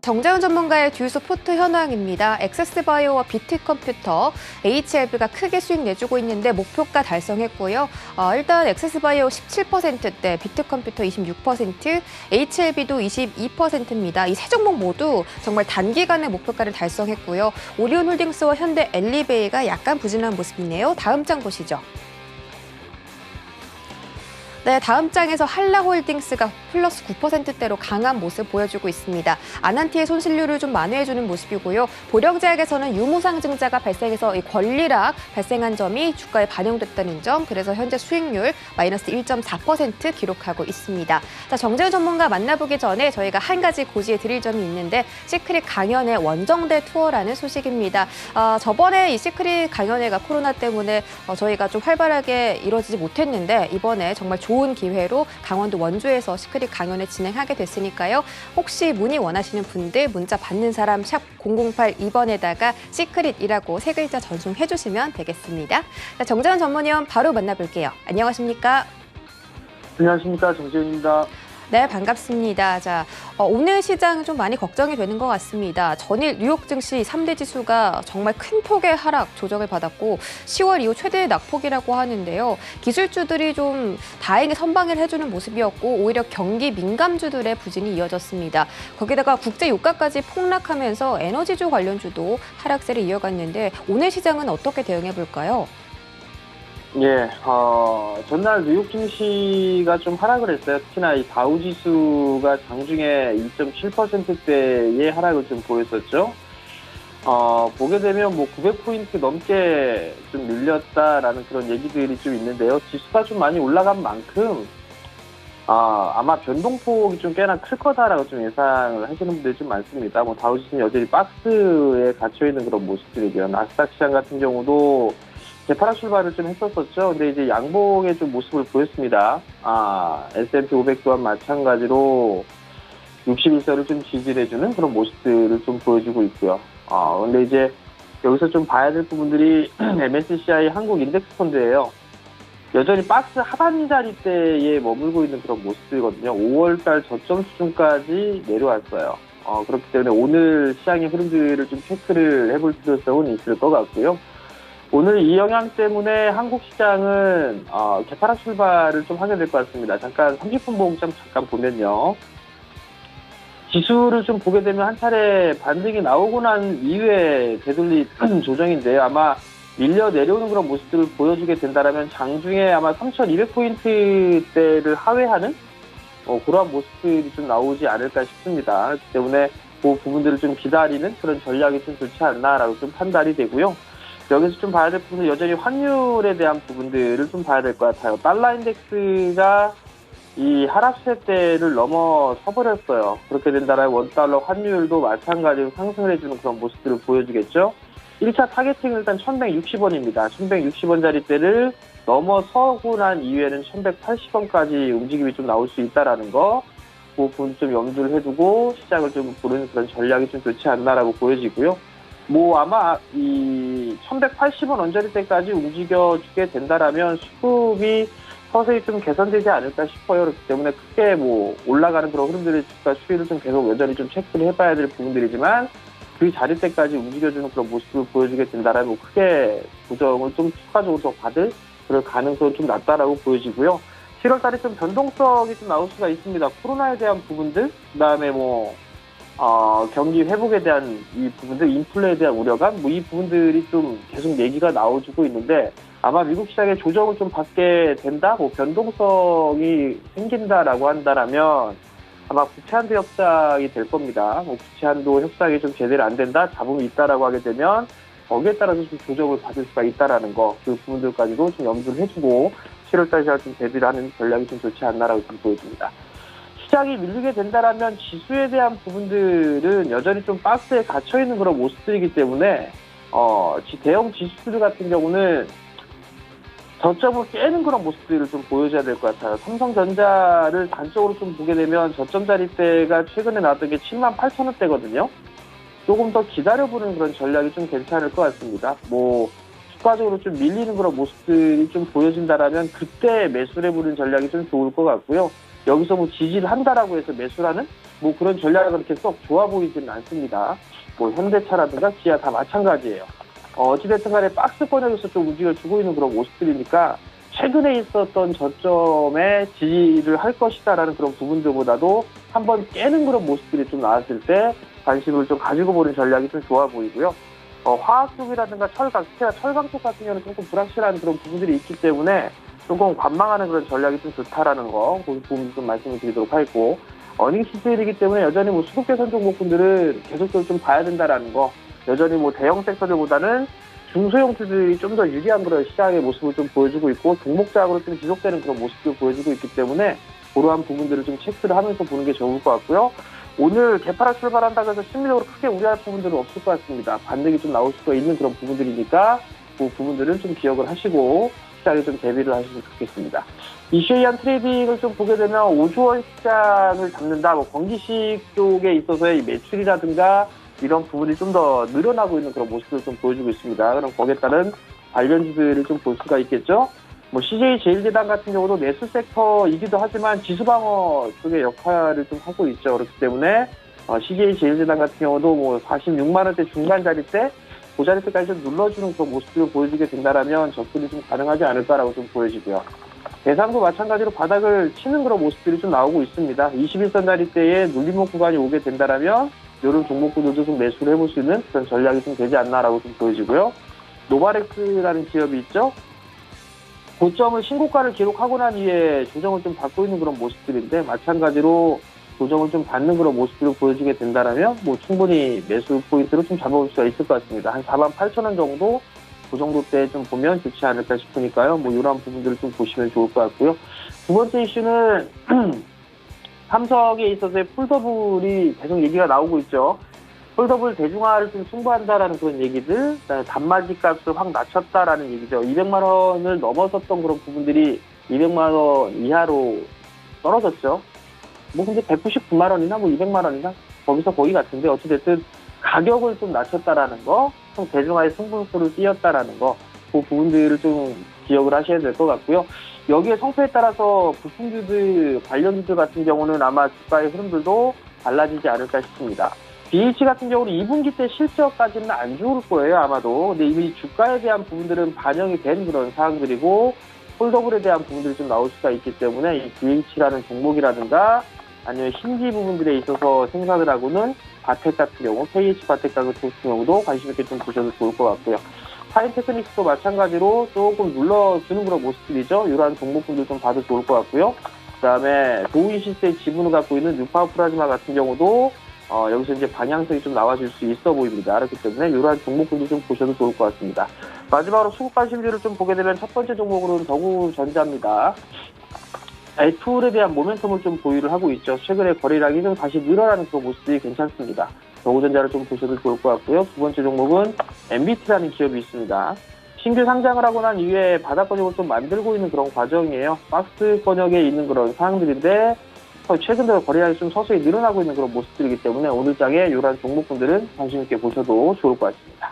정재훈 전문가의 주유소 포트 현황입니다. 엑세스바이오와 비트컴퓨터, HLB가 크게 수익 내주고 있는데 목표가 달성했고요. 일단 엑세스바이오 17%대, 비트컴퓨터 26%, HLB도 22%입니다. 이 세 종목 모두 정말 단기간에 목표가를 달성했고요. 오리온홀딩스와 현대 엘리베이가 약간 부진한 모습이네요. 다음 장 보시죠. 네, 다음 장에서 한라홀딩스가 플러스 9%대로 강한 모습 보여주고 있습니다. 아난티의 손실률을 좀 만회해주는 모습이고요. 보령제약에서는 유무상증자가 발생해서 이 권리락 발생한 점이 주가에 반영됐다는 점, 그래서 현재 수익률 마이너스 1.4% 기록하고 있습니다. 자, 정재훈 전문가 만나보기 전에 저희가 한 가지 고지해 드릴 점이 있는데 시크릿 강연회 원정대 투어라는 소식입니다. 저번에 이 시크릿 강연회가 코로나 때문에 저희가 좀 활발하게 이루어지지 못했는데 이번에 정말 좋은 기회로 강원도 원주에서 시크릿 강연을 진행하게 됐으니까요. 혹시 문의 원하시는 분들 문자 받는 사람 샵 0082번에다가 시크릿이라고 세 글자 전송해 주시면 되겠습니다. 자, 정재훈 전문위원 바로 만나볼게요. 안녕하십니까? 안녕하십니까, 정재훈입니다. 네, 반갑습니다. 자, 오늘 시장 좀 많이 걱정이 되는 것 같습니다. 전일 뉴욕 증시 3대 지수가 정말 큰 폭의 하락 조정을 받았고 10월 이후 최대 낙폭이라고 하는데요. 기술주들이 좀 다행히 선방을 해주는 모습이었고 오히려 경기 민감주들의 부진이 이어졌습니다. 거기다가 국제 유가까지 폭락하면서 에너지주 관련주도 하락세를 이어갔는데 오늘 시장은 어떻게 대응해 볼까요? 예, 전날 뉴욕 증시가 좀 하락을 했어요. 특히나 이 다우 지수가 장중에 2.7%대의 하락을 좀 보였었죠. 보게 되면 뭐 900포인트 넘게 좀 밀렸다라는 그런 얘기들이 좀 있는데요. 지수가 좀 많이 올라간 만큼, 아마 변동폭이 좀 꽤나 클 거다라고 좀 예상을 하시는 분들이 좀 많습니다. 뭐 다우 지수는 여전히 박스에 갇혀있는 그런 모습들이고요. 나스닥 시장 같은 경우도 재파락 출발을 좀 했었었죠. 근데 이제 양봉의 좀 모습을 보였습니다. S&P 500 또한 마찬가지로 61선을 좀 지지해주는 그런 모습들을 좀 보여주고 있고요. 근데 이제 여기서 좀 봐야 될 부분들이 MSCI 한국 인덱스 펀드예요. 여전히 박스 하반 자리대에 머물고 있는 그런 모습들이거든요. 5월달 저점 수준까지 내려왔어요. 그렇기 때문에 오늘 시장의 흐름들을 좀 체크를 해볼 필요성은 있을 것 같고요. 오늘 이 영향 때문에 한국 시장은 개파락 출발을 좀 하게 될 것 같습니다. 잠깐 30분 봉점 잠깐 보면요. 지수를 좀 보게 되면 한 차례 반등이 나오고 난 이후에 되돌리 조정인데요. 아마 밀려 내려오는 그런 모습들을 보여주게 된다면 장중에 아마 3,200포인트대를 하회하는 그러한 모습들이 좀 나오지 않을까 싶습니다. 그렇기 때문에 그 부분들을 좀 기다리는 그런 전략이 좀 좋지 않나라고 좀 판단이 되고요. 여기서 좀 봐야 될 부분은 여전히 환율에 대한 부분들을 좀 봐야 될 것 같아요. 달러 인덱스가 이 하락세대를 넘어서 버렸어요. 그렇게 된다면 원달러 환율도 마찬가지로 상승을 해주는 그런 모습들을 보여주겠죠. 1차 타겟팅은 일단 1160원입니다. 1160원짜리대를 넘어서고 난 이후에는 1180원까지 움직임이 좀 나올 수 있다라는 거, 그 부분 좀 염두를 해두고 시장을 좀 보는 그런 전략이 좀 좋지 않나라고 보여지고요. 뭐 아마 이 1180원 언저리대까지 움직여주게 된다라면 수급이 서서히 좀 개선되지 않을까 싶어요. 그렇기 때문에 크게 뭐 올라가는 그런 흐름들의 주가 추이를 좀 계속 여전히 좀 체크를 해봐야 될 부분들이지만 그 자리대까지 움직여주는 그런 모습을 보여주게 된다라면 뭐 크게 조정을 좀 추가적으로 더 받을 그럴 가능성이 좀 낮다라고 보여지고요. 7월 달에 좀 변동성이 좀 나올 수가 있습니다. 코로나에 대한 부분들, 그다음에 뭐 경기 회복에 대한 이 부분들, 인플레에 대한 우려감, 뭐 이 부분들이 좀 계속 얘기가 나와주고 있는데 아마 미국 시장에 조정을 좀 받게 된다, 뭐 변동성이 생긴다라고 한다라면 아마 국채한도 협상이 될 겁니다. 뭐 국채한도 협상이 좀 제대로 안 된다, 잡음이 있다라고 하게 되면 거기에 따라서 좀 조정을 받을 수가 있다라는 거, 그 부분들까지도 좀 염두를 해주고 7월달 시장 좀 대비를 하는 전략이 좀 좋지 않나라고 좀 보여집니다. 시장이 밀리게 된다라면 지수에 대한 부분들은 여전히 좀 박스에 갇혀있는 그런 모습들이기 때문에 대형 지수들 같은 경우는 저점을 깨는 그런 모습들을 좀 보여줘야 될 것 같아요. 삼성전자를 단적으로 좀 보게 되면 저점 자리대가 최근에 나왔던 게 78,000원대거든요. 조금 더 기다려보는 그런 전략이 좀 괜찮을 것 같습니다. 뭐 추가적으로 좀 밀리는 그런 모습들이 좀 보여진다라면 그때 매수를 해보는 전략이 좀 좋을 것 같고요. 여기서 뭐 지지를 한다라고 해서 매수를 하는 뭐 그런 전략이 그렇게 썩 좋아 보이지는 않습니다. 뭐 현대차라든가 기아 다 마찬가지예요. 어찌됐든 간에 박스권에서 좀 움직임을 주고 있는 그런 모습들이니까 최근에 있었던 저점에 지지를 할 것이다라는 그런 부분들보다도 한번 깨는 그런 모습들이 좀 나왔을 때 관심을 좀 가지고 보는 전략이 좀 좋아 보이고요. 화학 쪽이라든가 철강, 특히나 철강 쪽 같은 경우는 조금 불확실한 그런 부분들이 있기 때문에 조금 관망하는 그런 전략이 좀 좋다라는 거, 그 부분 좀 말씀을 드리도록 하겠고, 어닝 시즌이기 때문에 여전히 뭐 수급 개선 종목군들은 계속적으로 좀 봐야 된다라는 거, 여전히 뭐 대형 섹터들보다는 중소형주들이 좀 더 유리한 그런 시장의 모습을 좀 보여주고 있고, 종목작으로 좀 지속되는 그런 모습을 보여주고 있기 때문에, 그러한 부분들을 좀 체크를 하면서 보는 게 좋을 것 같고요. 오늘 개파락 출발한다고 해서 심리적으로 크게 우려할 부분들은 없을 것 같습니다. 반등이 좀 나올 수가 있는 그런 부분들이니까, 그 부분들은 좀 기억을 하시고, 시장에 좀 대비를 하시면 좋겠습니다. 이슈에이한 트레이딩을 좀 보게 되면 5조 원 시장을 잡는다, 뭐 건기식 쪽에 있어서의 매출이라든가 이런 부분이 좀 더 늘어나고 있는 그런 모습을 좀 보여주고 있습니다. 그럼 거기에 따른 관련주들을 좀 볼 수가 있겠죠. 뭐 CJ 제일제당 같은 경우도 내수 섹터이기도 하지만 지수방어 쪽의 역할을 좀 하고 있죠. 그렇기 때문에 CJ 제일제당 같은 경우도 뭐 46만 원대 중반 자리 때 그 자리 때까지 좀 눌러주는 그런 모습을 보여주게 된다라면 접근이 좀 가능하지 않을까라고 좀 보여지고요. 대상도 마찬가지로 바닥을 치는 그런 모습들이 좀 나오고 있습니다. 21선 자리 때에 눌림목 구간이 오게 된다라면 이런 종목들도 좀 매수를 해볼 수 있는 그런 전략이 좀 되지 않나라고 좀 보여지고요. 노바렉스라는 기업이 있죠. 고점을 신고가를 기록하고 난 이후에 조정을 좀 받고 있는 그런 모습들인데 마찬가지로 조정을 좀 받는 그런 모습들을 보여주게 된다라면 뭐 충분히 매수 포인트로 좀 잡아볼 수가 있을 것 같습니다. 한 48,000원 정도 그 정도 때 좀 보면 좋지 않을까 싶으니까요. 뭐 이러한 부분들을 좀 보시면 좋을 것 같고요. 두 번째 이슈는 삼성에 있어서의 폴더블이 계속 얘기가 나오고 있죠. 폴더블 대중화를 좀 승부한다라는 그런 얘기들, 단말기 값을 확 낮췄다라는 얘기죠. 200만 원을 넘어섰던 그런 부분들이 200만 원 이하로 떨어졌죠. 뭐 근데 199만 원이나 뭐 200만 원이나 거기서 거기 같은데 어찌됐든 가격을 좀 낮췄다라는 거, 대중화의 승부수를 띄었다라는 거, 그 부분들을 좀 기억을 하셔야 될 것 같고요. 여기에 성패에 따라서 부품주들, 관련주들 같은 경우는 아마 주가의 흐름들도 달라지지 않을까 싶습니다. BH 같은 경우는 2분기 때 실적까지는 안 좋을 거예요, 아마도. 근데 이미 주가에 대한 부분들은 반영이 된 그런 사항들이고, 폴더블에 대한 부분들이 좀 나올 수가 있기 때문에 이 BH라는 종목이라든가 아니면 신지 부분들에 있어서 생산을 하고는 바텍 같은 경우, KH 바텍 같은 경우도 관심 있게 좀 보셔도 좋을 것 같고요. 파인테크닉스도 마찬가지로 조금 눌러주는 그런 모습들이죠. 이러한 종목군들 좀 봐도 좋을 것 같고요. 그 다음에 도우인 시스템 지분을 갖고 있는 뉴파워 플라즈마 같은 경우도 여기서 이제 방향성이 좀 나와줄 수 있어 보입니다. 그렇기 때문에 이러한 종목군들 좀 보셔도 좋을 것 같습니다. 마지막으로 수급 관심주를 좀 보게 되면 첫 번째 종목으로는 더구전자입니다. 툴에 대한 모멘텀을 좀 보유를 하고 있죠. 최근에 거래량이 좀 다시 늘어나는 그런 모습이 괜찮습니다. 더구전자를 좀 보셔도 좋을 것 같고요. 두 번째 종목은 MBT라는 기업이 있습니다. 신규 상장을 하고 난 이후에 바닥권역을 좀 만들고 있는 그런 과정이에요. 박스권역에 있는 그런 사항들인데 최근 들어 거래량이 좀 서서히 늘어나고 있는 그런 모습들이기 때문에 오늘 장에 이러한 종목군들은 관심 있게 보셔도 좋을 것 같습니다.